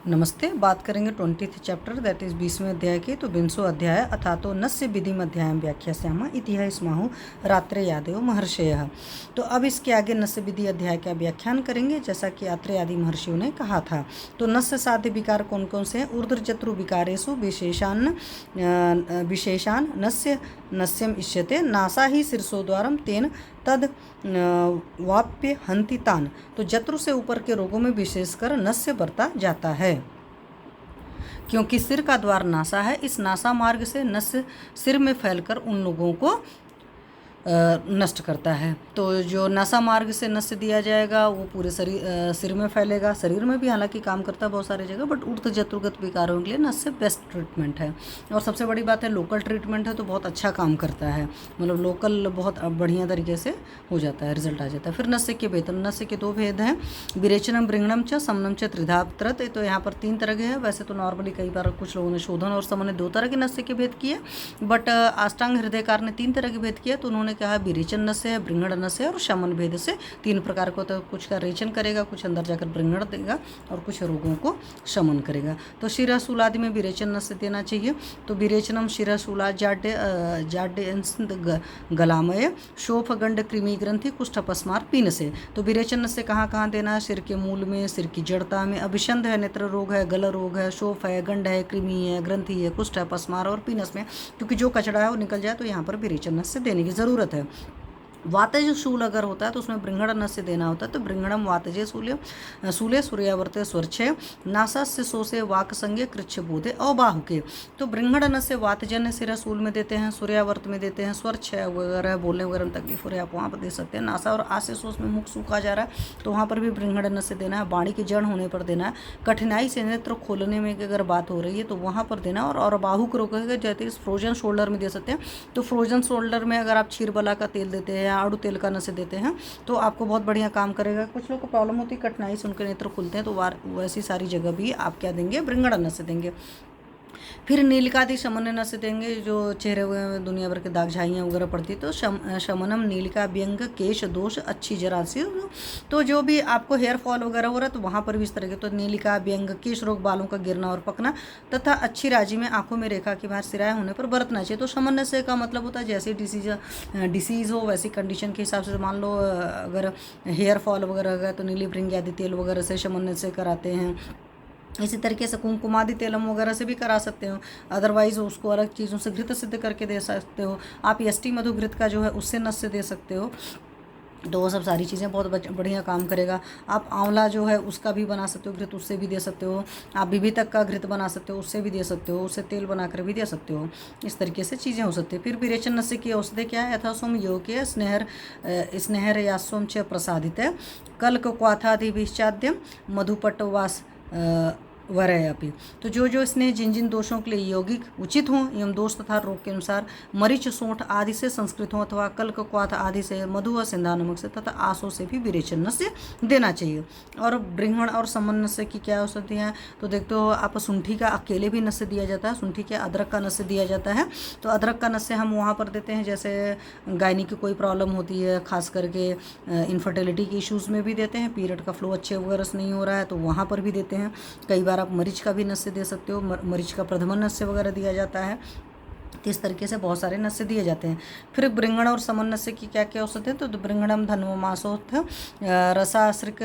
नमस्ते। बात करेंगे 20th चैप्टर दैट इज़ 20वें अध्याय के। तो 20वां अध्याय अथा तो नस्य विधिम अध्यायम व्याख्यास्यामः इति स्माहु रात्रे यादेव महर्षयः। तो अब इसके आगे नस्य विधि अध्याय का व्याख्यान करेंगे जैसा कि आत्रेय आदि महर्षियों ने कहा था। तो नस्य साध्य विकार कौन कौन से हैं? ऊर्ध्वचतुर विकारेषु विशेषान नस्य नस्यम इष्यते नासा ही शीर्षोद्वारम तेन तद वाप्य हंति तान। तो जत्रु से ऊपर के रोगों में विशेषकर नस्य बरता जाता है क्योंकि सिर का द्वार नासा है। इस नासा मार्ग से नस्य सिर में फैलकर उन लोगों को नष्ट करता है। तो जो नासा मार्ग से नस्य दिया जाएगा वो पूरे सिर में फैलेगा। शरीर में भी हालांकि काम करता है बहुत सारी जगह, बट ऊर्ध्व जत्रुगत विकारों के लिए नस्य बेस्ट ट्रीटमेंट है। और सबसे बड़ी बात है लोकल ट्रीटमेंट है तो बहुत अच्छा काम करता है, मतलब लोकल बहुत बढ़िया तरीके से हो जाता है, रिजल्ट आ जाता है। फिर नस्य के भेद, नस्य के 2 भेद हैं, विरेचनम बृंगणम च समनम च त्रिधात्रत। तो यहाँ पर 3 तरह के हैं। वैसे तो नॉर्मली कई बार कुछ लोगों ने शोधन और समन ने 2 तरह के नस्य के भेद किए, बट अष्टांग हृदयकार ने 3 तरह के भेद किया। तो उन्होंने कहा विरेचन नस्य है, बृंगण नस्य है और शमन भेद से 3 प्रकार को। तो कुछ का रेचन करेगा, कुछ अंदर जाकर बृंगण देगा और कुछ रोगों को शमन करेगा। तो शिरशूल आदि में विरेचन नस्य देना चाहिए। तो विरेचनम शिरशूला जाड्य गलामय शोफ गंड कृमि ग्रंथि कुष्ठ अपस्मार पीन से। तो विरेचन नस्य कहाँ कहाँ देना है? सिर के मूल में, सिर की जड़ता में, अभिषंध है, नेत्र रोग है, गल रोग है, शोफ है, गंड है, कृमि है, ग्रंथि है, कुष्ठ है, पस्मार और पीनस में, क्योंकि जो कचड़ा है वो निकल जाए तो यहाँ पर विरेचन नस्य देने की ज़रूरत है। वातज शूल अगर होता है तो उसमें बृंगण नस्य देना होता है। तो बृंगणम वातजे शूले सूर्यावर्ते स्वरछे नासास्य सोसे वाक संज्ञे कृच्छ बोधे अबाहुके। तो बृंगण नस्य वातजन्य सिरा शूल में देते हैं, सूर्यावर्त में देते हैं, स्वरछय वगैरह बोलने वगैरह में तकलीफ हो रही है आप वहाँ पर दे सकते हैं। नासा और आस्य सोस में मुख सूखा जा रहा है तो वहाँ पर भी बृंगण नस्य देना है। बाणी की जड़ होने पर देना है। कठिनाई से नेत्र खोलने में अगर बात हो रही है तो वहाँ पर देना। और बाहुक रोग जैसे फ्रोजन शोल्डर में दे सकते हैं। तो फ्रोजन शोल्डर में अगर आप क्षीरबला का तेल देते हैं, आड़ू तेल का नस्य देते हैं तो आपको बहुत बढ़िया काम करेगा। कुछ लोग को प्रॉब्लम होती है कठिनाई से, उनके नेत्र खुलते हैं, तो वैसी सारी जगह भी आप क्या देंगे? बृंगण नस्य देंगे। फिर नीलिकादि शमन नस्य देंगे। जो चेहरे हुए दुनिया भर के दाग झाइयाँ वगैरह पड़ती तो शमनम नीलिका व्यंग केश दोष अच्छी जरासी। तो जो भी आपको हेयर फॉल वगैरह हो रहा है तो वहाँ पर भी इस तरह के, तो नीलिका व्यंग केश रोग, बालों का गिरना और पकना तथा अच्छी राजी में आंखों में रेखा के बाहर सिराय होने पर बरतना चाहिए। तो शमन नस्य का मतलब होता है जैसे डिसीज़ हो वैसी कंडीशन के हिसाब से। मान लो अगर हेयर फॉल वगैरह हो गया तो नीली भृंग आदि तेल वगैरह से शमन नस्य कराते हैं। इसी तरीके से कुमकुमादि तेलम वगैरह से भी करा सकते हो। अदरवाइज उसको अलग चीज़ों से घृत सिद्ध करके दे सकते हो। आप यष्टि मधु घृत का जो है उससे नस्य दे सकते हो। तो वो सब सारी चीज़ें बहुत बढ़िया काम करेगा। आप आंवला जो है उसका भी बना सकते हो घृत, उससे भी दे सकते हो। आप विभितक का घृत बना सकते हो, उससे भी दे सकते हो, उससे तेल बनाकर भी दे सकते हो। इस तरीके से चीज़ें हो सकती है। फिर विरेचन नस्य की औषधि क्या है? यथा सोम योग्य स्नेहर या सोम च प्रसादित है कल्क क्वाथादि विश्चाद्यम मधुपटवास वरय अपि। तो जो स्नेह जिन जिन दोषों के लिए यौगिक उचित हों एवं दोष तथा रोग के अनुसार मरीच सोंठ आदि से संस्कृत हों अथवा कल्क क्वाथ आदि से, मधु व सिंधा नमक से तथा आसों से भी विरेचन नस्य देना चाहिए। और बृंगण और समन नस्य की क्या औषधि है? तो देखते हो आप शुंठी का अकेले भी नस्य दिया जाता है, शुंठी के अदरक का नस्य दिया जाता है। तो अदरक का नस्य हम वहाँ पर देते हैं जैसे गायनी की कोई प्रॉब्लम होती है, खास करके इनफर्टिलिटी के इश्यूज़ में भी देते हैं। पीरियड का फ्लो अच्छे वगैरह से नहीं हो रहा है तो वहाँ पर भी देते हैं। कई बार आप मरीच का भी नस्य दे सकते हो, मरीच का प्रथमन नस्य वगैरह दिया जाता है। तो इस तरीके से बहुत सारे नस्य दिए जाते हैं। फिर बृंगण और समन नस्य की क्या क्या औषधि है? तो बृंगणम धन्वमासोथ रसाश्रिक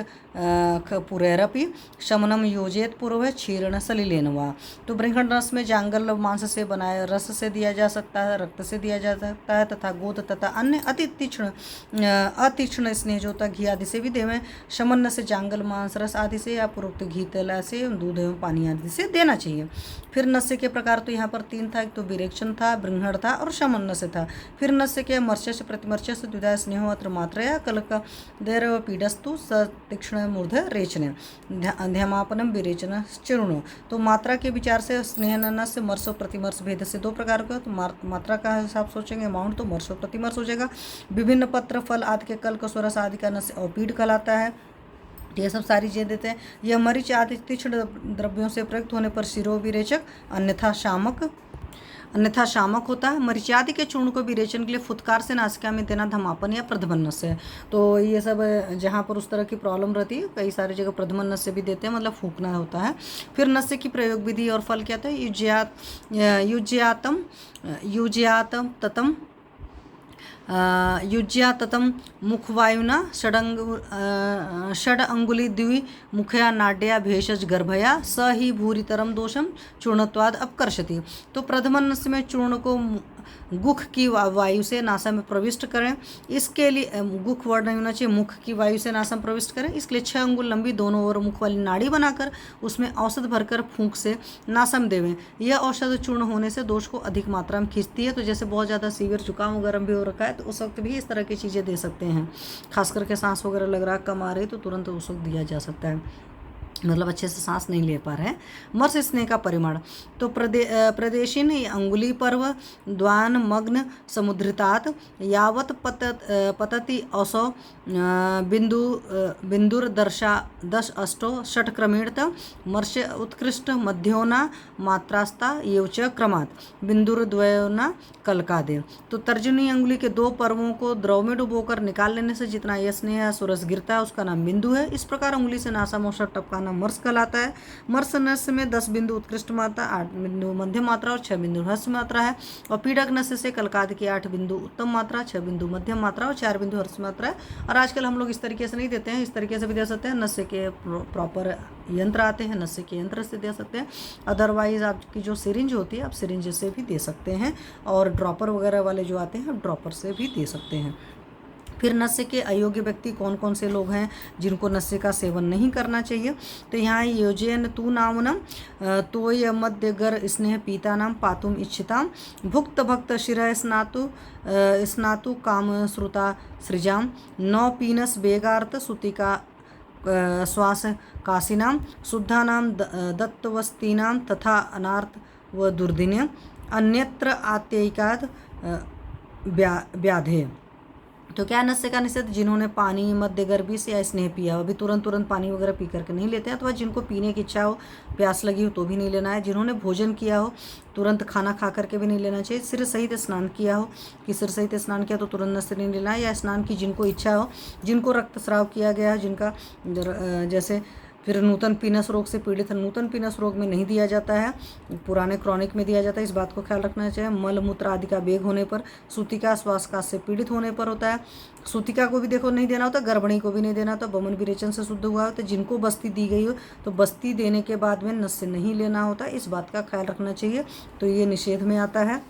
पुरैरपि शमनम योजेत पूर्व क्षीरण सलिलेन वा। तो बृंगण रस में जांगल मांस से बनाए रस से दिया जा सकता है, रक्त से दिया जा सकता है तथा गोद तथा अन्य अतीक्ष्ण स्नेह जो होता घी आदि से भी देवें। शमन नस्य जांगल मांस रस आदि से या पूर्वोक्त घी तेल से दूध एवं पानी आदि से देना चाहिए। फिर नस्य के प्रकार तो यहाँ पर 3 था। एक तो विरेचन था, बृंगण था और शमन नस्य था। फिर नस्य के मर्चस्य प्रतिमर्चस्य द्विधा स्नेहो अत्र मात्रया कलक दैरव पीडस्तु सतीक्ष्ण मूर्ध रेचने ध्यमापनम विरेचन चिरुणो। तो मात्रा के विचार से स्नेह नस्य मर्सो प्रतिमर्श भेद से 2 प्रकार का। तो मात्रा का हिसाब सोचेंगे अमाउंट तो मर्सो प्रतिमर्श हो जाएगा। विभिन्न पत्र फल आदि के कल्क स्वरस आदि का नस्य औपीड कहलाता है। ये सब सारी चीज़ें देते हैं। यह मरीच आदि तीक्ष्ण द्रव्यों से प्रयुक्त होने पर शिरो विरेचक अन्यथा शामक अन्यथा शामक होता है। मरीचादि के चूर्ण को विरेचन के लिए फुत्कार से नासिका में देना धमापन या प्रधमन नस्य है। तो ये सब जहाँ पर उस तरह की प्रॉब्लम रहती है कई सारी जगह प्रधमन नस्य भी देते हैं, मतलब फूंकना होता है। फिर नस्य की प्रयोग विधि और फल क्या था? युज्यातम ततम युज्या ततम मुखवायुना षड अंगुली द्वि मुखया नाड्या भेषज गर्भया स ही भूरितरम दोषम चूर्णत्वाद अपकर्षति। तो प्रथमन नस्य में चूर्ण को गुख की वायु से नासा में प्रविष्ट करें। इसके लिए गुख वर्ड नहीं होना चाहिए, मुख की वायु से नासा में प्रविष्ट करें। इसके लिए 6 अंगुल लंबी दोनों ओर मुख वाली नाड़ी बनाकर उसमें औषध भरकर फूंक से नासा में देवें। यह औषध चूर्ण होने से दोष को अधिक मात्रा में खींचती है। तो जैसे बहुत ज़्यादा सीवियर जुकाम वगैरह भी हो रखा है तो उस वक्त भी इस तरह की चीज़ें दे सकते हैं। खास करके सांस वगैरह लग रहा है, कम आ रही तो तुरंत उस वक्त दिया जा सकता है, मतलब अच्छे से सांस नहीं ले पा रहे हैं। मर्स स्नेह का परिमाण तो प्रदेशिन अंगुली पर्व द्वान मग्न समुद्रितात यावत पतति असौ बिंदुर दश अष्टो षट क्रमेणत मर्ष उत्कृष्ट मध्योना मात्रास्ता ये च क्रमात् बिंदुर द्वयोना कलकादे। तो तर्जनी अंगुली के 2 पर्वों को द्रव में डुबोकर निकाल लेने से जितना यह स्नेह सुरस गिरता है उसका नाम बिंदु है। इस प्रकार अंगुली से नासा मोशर टपकाना मर्स कहलाता है। मर्स नस्य में 10 बिंदु उत्कृष्ट मात्रा, 8 बिंदु मध्य मात्रा और 6 बिंदु ह्रस्व मात्रा है। और पीडक नस्य से कलकाद की 8 बिंदु उत्तम मात्रा, 6 बिंदु मध्यम मात्रा और 4 बिंदु ह्रस्व मात्रा है। और आजकल हम लोग इस तरीके से नहीं देते हैं, इस तरीके से भी दे सकते हैं। नस्य के प्रॉपर यंत्र आते हैं, नस्य के यंत्र से दे सकते हैं। अदरवाइज आपकी जो सिरिंज होती है आप सिरिंज से भी दे सकते हैं, और ड्रॉपर वगैरह वाले जो आते हैं आप ड्रॉपर से भी दे सकते हैं। फिर नस्य के अयोग्य व्यक्ति कौन कौन से लोग हैं जिनको नस्य का सेवन नहीं करना चाहिए? तो यहाँ योजन तू नामनम तोय मध्य गर स्नेह पीता नाम पातुम इच्छिताम भुक्त भक्त शिरः स्नातु काम श्रुता सृजाम नौ पीनस बेगार्थ सुतिका श्वास काशिनाम शुद्धानाम दत्तवस्तीनाम तथा अनार्थ व दुर्दिन्य अन्यत्र आत्ययिकाद व्याधे। तो क्या नस्य का निषेध? जिन्होंने पानी मध्य गर्भी से या स्नेह पिया हो, अभी तुरंत पानी वगैरह पी करके नहीं लेते हैं, अथवा जिनको पीने की इच्छा हो, प्यास लगी हो तो भी नहीं लेना है। जिन्होंने भोजन किया हो तुरंत खाना खा करके भी नहीं लेना चाहिए। सिर सहित स्नान किया हो कि सिर सहित स्नान किया तो तुरंत नस्य नहीं लेना है, या स्नान की जिनको इच्छा हो, जिनको रक्तस्राव किया गया है, जिनका जैसे फिर नूतन पीनस रोग से पीड़ित है, नूतन पीनस रोग में नहीं दिया जाता है, पुराने क्रॉनिक में दिया जाता है। इस बात को ख्याल रखना चाहिए। मल मूत्र आदि का वेग होने पर, सूतिका श्वासकाश से पीड़ित होने पर होता है। सूतिका को भी देखो नहीं देना होता, गर्भिणी को भी नहीं देना होता, बमन विरेचन से शुद्ध हुआ होता है। जिनको बस्ती दी गई हो तो बस्ती देने के बाद में नस्य नहीं लेना होता, इस बात का ख्याल रखना चाहिए। तो ये निषेध में आता है।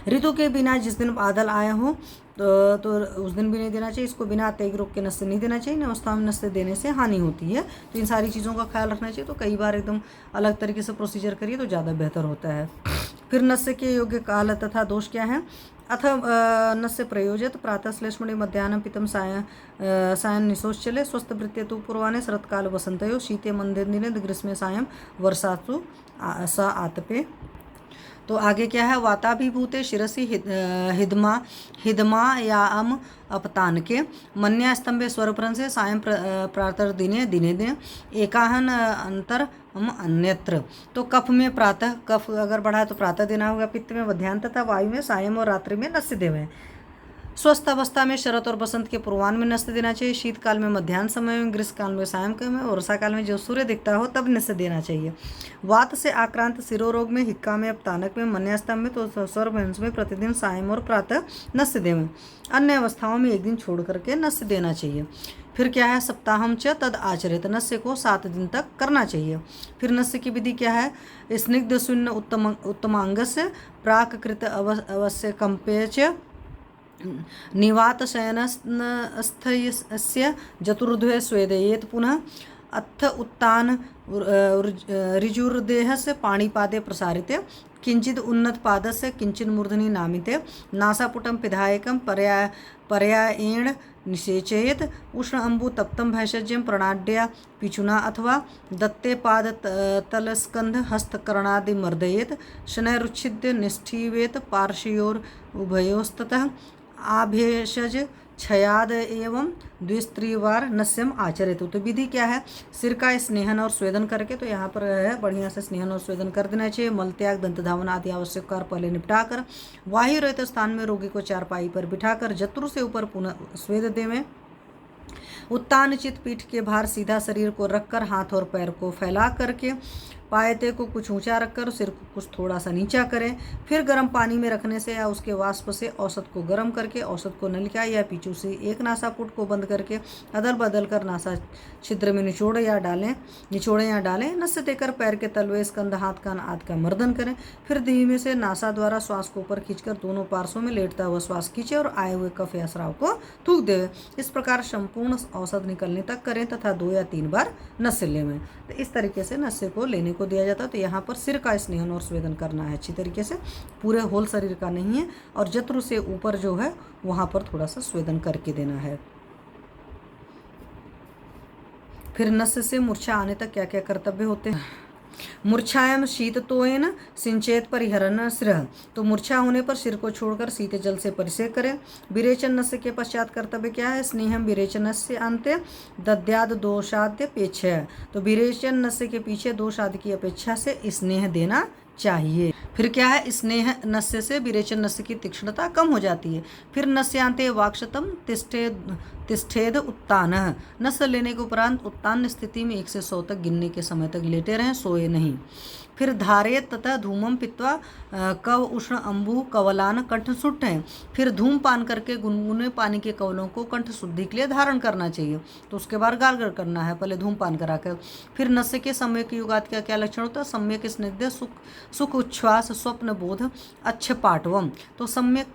ऋतु के बिना जिस दिन बादल आया हो तो उस दिन भी नहीं देना चाहिए। इसको बिना तेग रोग के नस्य नहीं देना चाहिए। अवस्था में नस्य देने से हानि होती है। तो इन सारी चीज़ों का ख्याल रखना चाहिए। तो कई बार एकदम अलग तरीके से प्रोसीजर करिए तो ज़्यादा बेहतर होता है। फिर नस्य के योग्य काल तथा दोष क्या है? अथ नस्य प्रयोजित प्रातः श्लेष्मणि मध्याह्न पितम सायं निशोच्चले स्वस्थ वृत्ते तु पूर्वाने शरत्काल वसंतयो शीते मंदे दिने ग्रीष्मे सायं वर्षासु स आतपे। तो आगे क्या है? वाताभिभूते शिरसि हिदमा या अम अपतान के मन्या स्तंभे स्वरप्रन से सायं प्रातः दिने दिने एकाहन अंतर अन्यत्र। तो कफ में प्रातः, कफ अगर बढ़ा है तो प्रातः देना होगा, पित्त में मध्याह्न तथा वायु में सायं और रात्रि में नस्य देवें। स्वस्थ अवस्था में शरत और बसंत के पूर्वान में नस्य देना चाहिए। शीतकाल में मध्याह्न समय में, ग्रीष्म काल में सायं काल में, वर्षा काल में जो सूर्य दिखता हो तब नस्य देना चाहिए। वात से आक्रांत सिरोरोग में, हिक्का में, अपतानक में, मन्यास्तंभ में तो सर्वहंस में प्रतिदिन सायं और प्रातः नस्य देवें। अन्य अवस्थाओं में एक दिन छोड़ करके नस्य देना चाहिए। फिर क्या है? सप्ताहम च तद आचरित, नस्य को 7 दिन तक करना चाहिए। फिर नस्य की विधि क्या है? स्निग्ध शून्य उत्तमांगस्य प्राकृत अवश्य कंपे च निवात शयनस्थस्य चतुर्ध्वे स्वेदयेत पुनः अथ उत्तान ऋजुर्देहस्य पाणिपादे प्रसारिते किंचिद उन्नत पादस्य किंचिन मूर्धनि नामिते नासापुटं पिधायकं पर्यायेण निषेचयेत उष्ण अम्बु तप्तं भैषज्यं प्रणाड्या पिचुना अथवा दत्ते पाद तलस्कंध हस्तकर्णादि मर्दयेत शनैरुच्छिद्य निष्ठीवेत पार्श्वयोर उभयोस्ततः आभेषज क्षयाद एवं द्विस्त्रिवार नस्यम आचरित। तो विधि क्या है, सिर का स्नेहन और स्वेदन करके, तो यहाँ पर है बढ़िया से स्नेहन और स्वेदन कर देना चाहिए। मल त्याग, दंत धावन आदि आवश्यक कार्य पहले निपटा कर वायु रहित स्थान में रोगी को चारपाई पर बिठाकर जत्रु से ऊपर पुनः स्वेद देवें। उत्तानचित पीठ के भार सीधा शरीर को रखकर हाथ और पैर को फैला करके पायते को कुछ ऊंचा रखकर सिर को कुछ थोड़ा सा नीचा करें। फिर गर्म पानी में रखने से या उसके वाष्प से औसत को गर्म करके औसत को नलिका या पीछू से एक नासापुट को बंद करके अदल बदल कर नासा छिद्र में निचोड़े या डालें। नस देकर पैर के तलवे, स्कंध, हाथ, कान आदि का मर्दन करें। फिर धीमे से नासा द्वारा श्वास को ऊपर खींचकर दोनों पार्श्वों में लेटता हुआ श्वास खींचे और आए हुए कफ या स्राव को थूक दे। इस प्रकार संपूर्ण औसत निकलने तक करें तथा 2 या 3 बार नस्य लें। तो इस तरीके से नस्य को लेने को दिया जाता है। तो यहाँ पर सिर का स्नेहन और स्वेदन करना है अच्छी तरीके से, पूरे होल शरीर का नहीं है, और जत्रु से ऊपर जो है वहाँ पर थोड़ा सा स्वेदन करके देना है। फिर नस्य से मूर्छा आने तक क्या क्या कर्तव्य होते हैं। मूर्छायाम शीततोयेन सिंचेत परिहरण सिरः। तो मूर्छा होने पर सिर को छोड़कर शीत जल से परिषेक करें। विरेचन नस्य के पश्चात कर्तव्य क्या है, स्नेहम विरेचनस्य अंत्य दद्याद दोषाद्य अपेक्षा। तो विरेचन नस्य के पीछे दोषादि की अपेक्षा से स्नेह देना चाहिए। फिर क्या है, स्नेह नस्य से विरेचन नस्य की तीक्ष्णता कम हो जाती है। फिर नस्यांते वाक्षतम तिष्ठेद उत्तान। नस्य लेने के उपरांत उत्तान स्थिति में 1 से 100 तक गिनने के समय तक लेटे रहें, सोए नहीं। फिर धारे तथा धूमम पित्वा कव उष्ण अंबु कवलान कंठ शुद्ध है। फिर धूम पान करके गुनगुने पानी के कवलों को कंठ शुद्धि के लिए धारण करना चाहिए। तो उसके बाद गार्गल करना है, पहले धूम पान कराकर। फिर नस्य के सम्यक युगात का क्या लक्षण होता है, सम्यक स्निग्ध सुख उच्छ्वास स्वप्न बोध अच्छ पाटवम। तो सम्यक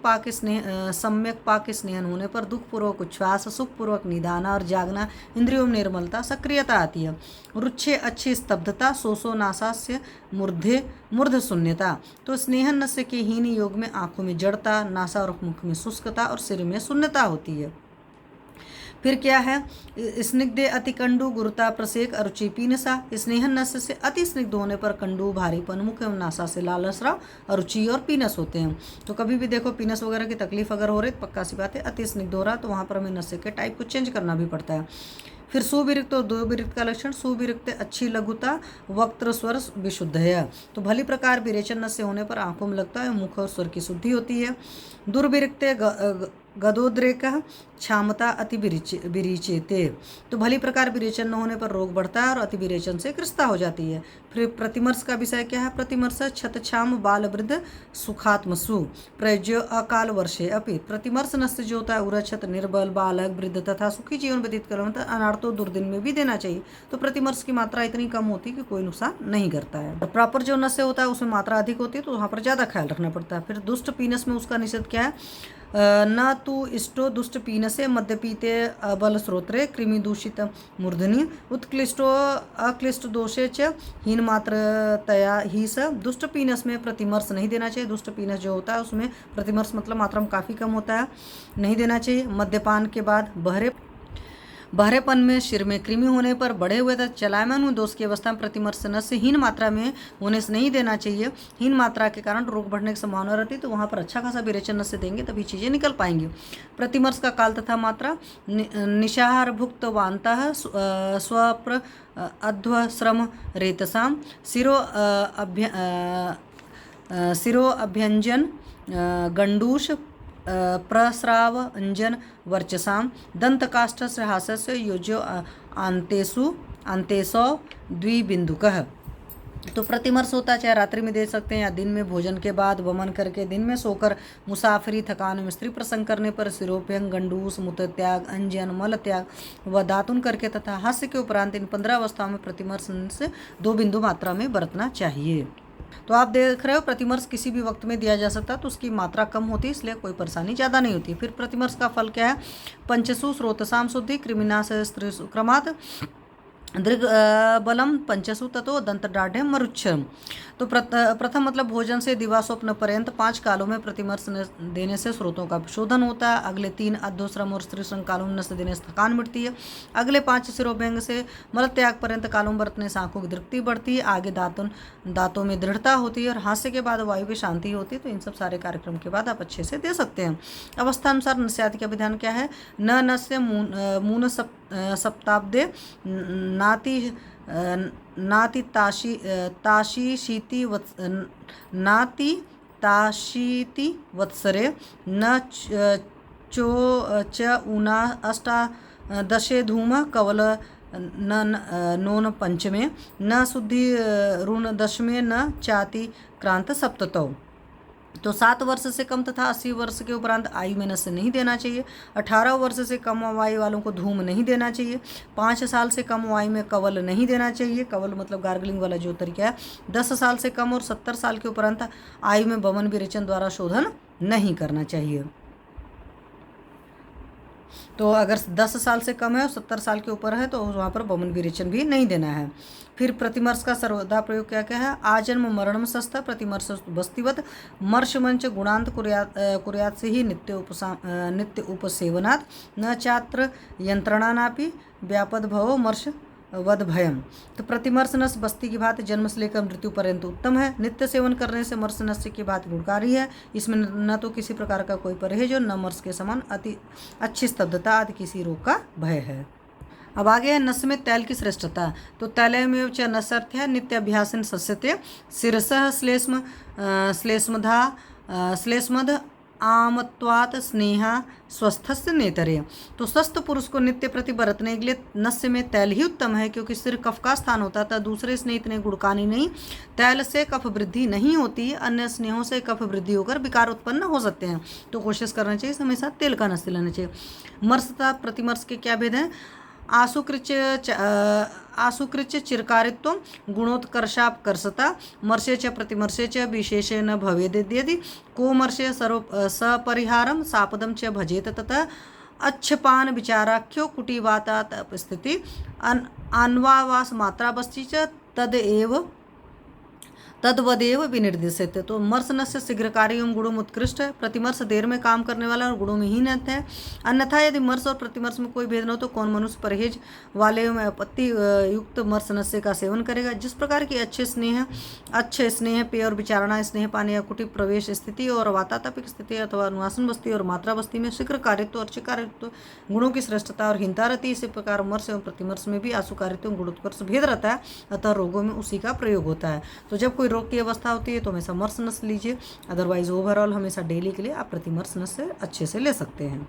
पाक स्नेहन होने पर दुखपूर्वक उच्छ्वास, सुखपूर्वक निदाना और जागना, इंद्रियों में निर्मलता, सक्रियता आती है। रुच्छे अच्छी स्तब्धता, सोसो नासास्य मूर्ध शून्यता। तो स्नेहन नस्य के हीन योग में आंखों में जड़ता, नासा और मुख में शुष्कता और सिर में शून्यता होती है। फिर क्या है, स्निग्ध अति कंडु गुरुता प्रसेक अरुचि पीनसा। स्नेहन नस्य से अति स्निग्ध होने पर कंडु, भारीपन, मुख एवं नासा से लालसरा, अरुचि और पीनस होते हैं। तो कभी भी देखो पीनस वगैरह की तकलीफ अगर हो रही तो पक्का सी बात है अति स्निग्ध हो रहा, तो वहाँ पर हमें नस्य के टाइप को चेंज करना भी पड़ता है। फिर सुविरिक्त और दुर्विरिक्त का लक्षण, सुविरिक्त अच्छी लघुता, वक्त्र स्वर विशुद्ध है। तो भली प्रकार विरेचन नस्य होने पर आंखों में लगता है, मुख और स्वर की शुद्धि होती है। दुर्विरिक्त गदोद्रेक क्षमता अति विरिचेते। तो भली प्रकार विरेचन न होने पर रोग बढ़ता है और अति विरेचन से ग्रस्ता हो जाती है। फिर प्रतिमर्श का विषय क्या है, प्रतिमर्श क्षतक्षाम बाल वृद्ध सुखात्मसु प्रयोज्य अकाल वर्षे अपि। प्रतिमर्श नस्य जो होता है उरक्षत, निर्बल, बालक, वृद्ध तथा सुखी जीवन व्यतीत कर अनार्थों दुर्दिन में भी देना चाहिए। तो प्रतिमर्श की मात्रा इतनी कम होती है कि कोई नुकसान नहीं करता है। और प्रॉपर जो नस्य होता है उसमें मात्रा अधिक होती है, तो वहाँ पर ज़्यादा ख्याल रखना पड़ता है। फिर दुष्ट पीनस में उसका निषेध क्या है, न तु इष्टो दुष्ट पीनसे मद्यपीते बल स्रोत्रे कृमि दूषित मूर्धनि उत्क्लिष्टो अक्लिष्ट दोषे च हीन मात्रतया ही स। दुष्ट पीनस में प्रतिमर्श नहीं देना चाहिए। दुष्ट पीनस जो होता है उसमें प्रतिमर्श मतलब मात्रा में काफ़ी कम होता है, नहीं देना चाहिए। मद्यपान के बाद बहरेपन में, सिर में कृमि होने पर, बढ़े हुए तथा चलायमान में दोष की अवस्था में प्रतिमर्श नस्य हीन मात्रा में होने से नहीं देना चाहिए। हीन मात्रा के कारण रोग बढ़ने की संभावना रहती है, तो वहाँ पर अच्छा खासा विरेचन नस्य देंगे तभी चीज़ें निकल पाएंगी। प्रतिमर्श का काल तथा मात्रा, निशाहार भुक्त वांता स्वप्र अध्वश्रम रेतसाम सिरो अभ्यंजन गंडूष प्रस्राव अंजन वर्चसाम दंतकाष्ठस्य हास्यस्य योज्यो आंतेसो द्विबिंदुकः। तो प्रतिमर्श होता है, चाहे रात्रि में दे सकते हैं या दिन में भोजन के बाद, वमन करके, दिन में सोकर, मुसाफरी, थकान में, स्त्री प्रसंग करने पर, सिरोभ्यंग, गंडूस, मूत्र त्याग, अंजन, मल त्याग व दातुन करके तथा हास्य के उपरांत इन 15 अवस्थाओं में प्रतिमर्श से 2 बिंदु मात्रा में बरतना चाहिए। तो आप देख रहे हो प्रतिमर्श किसी भी वक्त में दिया जा सकता है, तो उसकी मात्रा कम होती है, इसलिए कोई परेशानी ज़्यादा नहीं होती। फिर प्रतिमर्श का फल क्या है, पंचसु स्रोतसाम शुद्धि, कृमिनाश स्त्रीसु क्रमात्, दृग बलम पंचसु ततो दंतडाढ़ मरुच्छम। तो प्रथम मतलब भोजन से दिवा स्वप्न पर्यंत 5 कालों में प्रतिमर्श देने से स्रोतों का शोधन होता है। अगले 3 अध्योश्रम और स्त्रीश्रम कालों में नस देने से थकान मिटती है। अगले 5 शिरोभंग से मल त्याग पर्यंत कालों में बरतने से आंखों की दृप्ति बढ़ती है। आगे दांतों में दृढ़ता होती है और हास्य के बाद वायु की शांति होती है। तो इन सब सारे कार्यक्रम के बाद आप अच्छे से दे सकते हैं। अवस्था अनुसार नस्यादि का विधान क्या है? न नस्य मून सप्ताब्दे नाति नाति ताशीति वत्सरे न चो च ऊना अष्टादशे धूम कवल नोन पंचमे न शुद्धि ऋण दशमे न चाति क्रांत सप्ततौ। तो 7 वर्ष से कम तथा 80 वर्ष के उपरांत आयु में नस्य नहीं देना चाहिए। 18 वर्ष से कम आयु वालों को धूम नहीं देना चाहिए। 5 साल से कम आयु में कवल नहीं देना चाहिए। कवल मतलब गार्गलिंग वाला जो तरीका है। 10 साल से कम और 70 साल के उपरांत आयु में वमन विरेचन द्वारा शोधन नहीं करना चाहिए। तो अगर 10 साल से कम है और 70 साल के ऊपर है तो वहाँ पर वमन विरेचन भी नहीं देना है। फिर प्रतिमर्श का सर्वदा प्रयोग क्या क्या है? आजन्म मरणम सस्ता प्रतिमर्श बस्तिवत मर्ष मंच गुणांत कुर्यात से ही नित्य उपसेवनात् न चात्र यंत्रणानापि व्यापद भवो मर्ष वध भयम। तो प्रतिमर्श नस बस्ती की भांति जन्म से लेकर मृत्यु पर्यंत उत्तम है। नित्य सेवन करने से मर्श नस्य की भांति गुणकारी है। इसमें न तो किसी प्रकार का कोई परहेज और न मर्श के समान अति अच्छी स्तब्धता आदि किसी रोग का भय है। अब आगे है नस में तैल की श्रेष्ठता। तो तैलमेव च नस अर्थ है नित्य अभ्यासन सस्यते शिरसः श्लेष्मध आमत्वात स्नेहा स्वस्थस्य नेतरे। तो स्वस्थ पुरुष को नित्य प्रति बरतने के लिए नस्य में तैल ही उत्तम है, क्योंकि सिर कफ का स्थान होता था। दूसरे स्नेह इतने गुणकानी नहीं। तैल से कफ वृद्धि नहीं होती। अन्य स्नेहों से कफ वृद्धि होकर विकार उत्पन्न हो सकते हैं। तो कोशिश करना चाहिए हमेशा तेल का नस्य लेना चाहिए। मर्श तथा प्रतिमर्श के क्या भेद हैं? आशुकृच चिरकारित्व गुणोत्कर्षापकर्षता मर्षे च प्रतिमर्षे च विशेषेण भवेद्यदि को मर्षे सपरिहारम सापदम च भजेत तथा अच्छपान विचाराख्यो कुटीवातात स्थिति अन्वावास मात्रा बस्ती च तद्वदेव विनिर्देशित। तो मर्श नस्य शीघ्रकारी एवं गुणों में उत्कृष्ट है। प्रतिमर्श देर में काम करने वाला और गुणों में हीन है। अन्यथा यदि मर्श और प्रतिमर्श में कोई भेद न हो तो कौन मनुष्य परहेज वाले एवं आपत्ति युक्त मर्श नस्य का सेवन करेगा? जिस प्रकार की अच्छे स्नेह पेय और विचारणा स्नेह पाने या कुटी प्रवेश स्थिति और वातातापिक स्थिति अथवा अनुवासन बस्ती और मात्रा बस्ती में शीघ्र कारित्व और चिकारित्व गुणों की श्रेष्ठता और हीनता रहती है। इसी प्रकार मर्श एवं प्रतिमर्श में भी आशुकारित्व एवं गुणोत्कर्ष भेद रहता है, अतः रोगों में उसी का प्रयोग होता है। तो जब कोई रोग की अवस्था होती है तो हमेशा मर्श नस लीजिए, अदरवाइज ओवरऑल हमेशा डेली के लिए आप प्रतिमर्श नस से अच्छे से ले सकते हैं।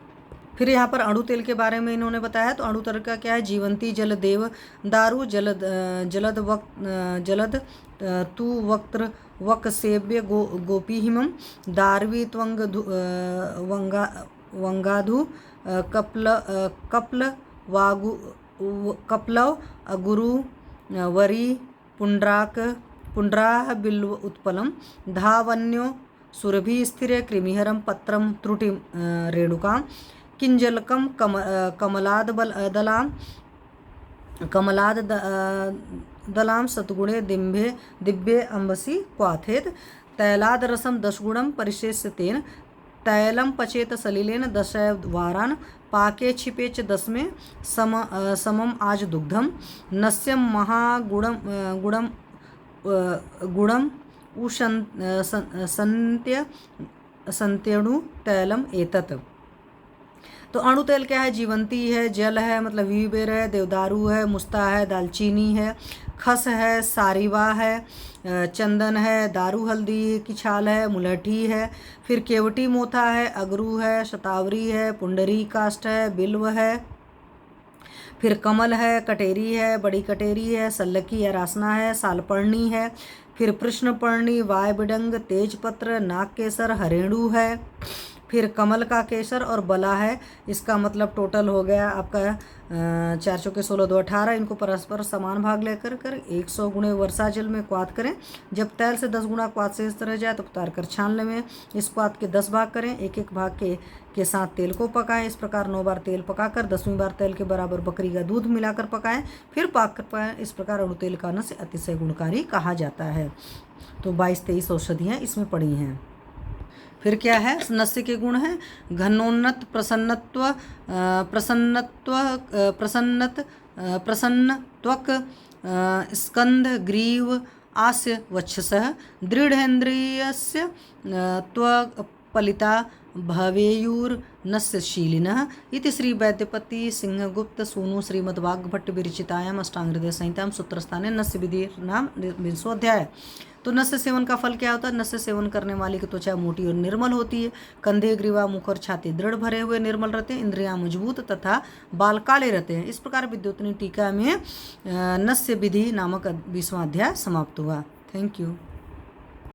फिर यहाँ पर अणु तेल के बारे में इन्होंने बताया। तो अणु तेल का क्या है? जीवंती जल देव दारू जलद तु वक्त्र वक सेव्य गोपी हिमम दारवी त्वंग वंगाधु कपल कपलव गुरु वरी पुंड्राह बिल्व उत्पलम धावन्यो सुरभि स्थिर कृमिहरम पत्रम त्रुटि रेणुकां किंजलकम कमलाद सतगुणे दिव्ये अंबसी क्वाथेत तैलाद रसम 10 गुणम परिशेष्य तेन तैलम पचेत सलिलेन 10 वारान पाके छिपे च 10 में समम आज दुग्धम नस्यम महागुणम संत्यणु तैलम एतत्। तो अणु तेल क्या है? जीवंती है, जल है मतलब वीबेर है, देवदारू है, मुस्ता है, दालचीनी है, खस है, सारिवा है, चंदन है, दारू हल्दी की छाल है, मुलठी है, फिर केवटी मोथा है, अगरू है, शतावरी है, पुंडरी काष्ठ है, बिल्व है, फिर कमल है, कटेरी है, बड़ी कटेरी है, सल्लकी या रासना है, सालपर्णी है, फिर कृष्णपर्णी, वायबिडंग, तेजपत्र, नागकेसर, हरेणु है, फिर कमल का केसर और बला है, इसका मतलब टोटल हो गया आपका 4 चौके 16 2 18। इनको परस्पर समान भाग लेकर 100 गुणे वर्षा जल में क्वाथ करें। जब तैल से 10 गुना क्वाथ शेष रह जाए तो उतार कर छानने में इस क्वाथ के 10 भाग करें। एक एक भाग के साथ तेल को पकाएं। इस प्रकार 9 बार तेल पकाकर 10वीं बार तेल के बराबर बकरी का दूध मिलाकर पकाएं, फिर पाक कर पाएं। इस प्रकार अणु तेल का नस्य अतिशय गुणकारी कहा जाता है। तो 22-23 औषधियाँ इसमें पड़ी हैं। फिर क्या है, नस्य के गुण हैं घनोन्नत प्रसन्नत्व प्रसन्न त्वक स्कंध ग्रीव आस्य वक्षसः दृढ़ेन्द्रियस्य त्वपलिता भवेयुर्नस्यशीलिनः इति श्री वैद्यपति सिंहगुप्त सूनु श्रीमद्भागवत विरचितायाम अष्टांगहृदय संहितायां सूत्रस्थाने नस्य विधि नाम 20वां अध्याय। तो नस्य सेवन का फल क्या होता है? नस्य सेवन करने वाली की त्वचा मोटी और निर्मल होती है, कंधे ग्रीवा मुख और छाती दृढ़ भरे हुए निर्मल रहते हैं, इंद्रियां मजबूत तथा बाल काले रहते हैं। इस प्रकार विद्युतनी टीका में नस्य विधि नामक 20वां अध्याय समाप्त हुआ। Thank you.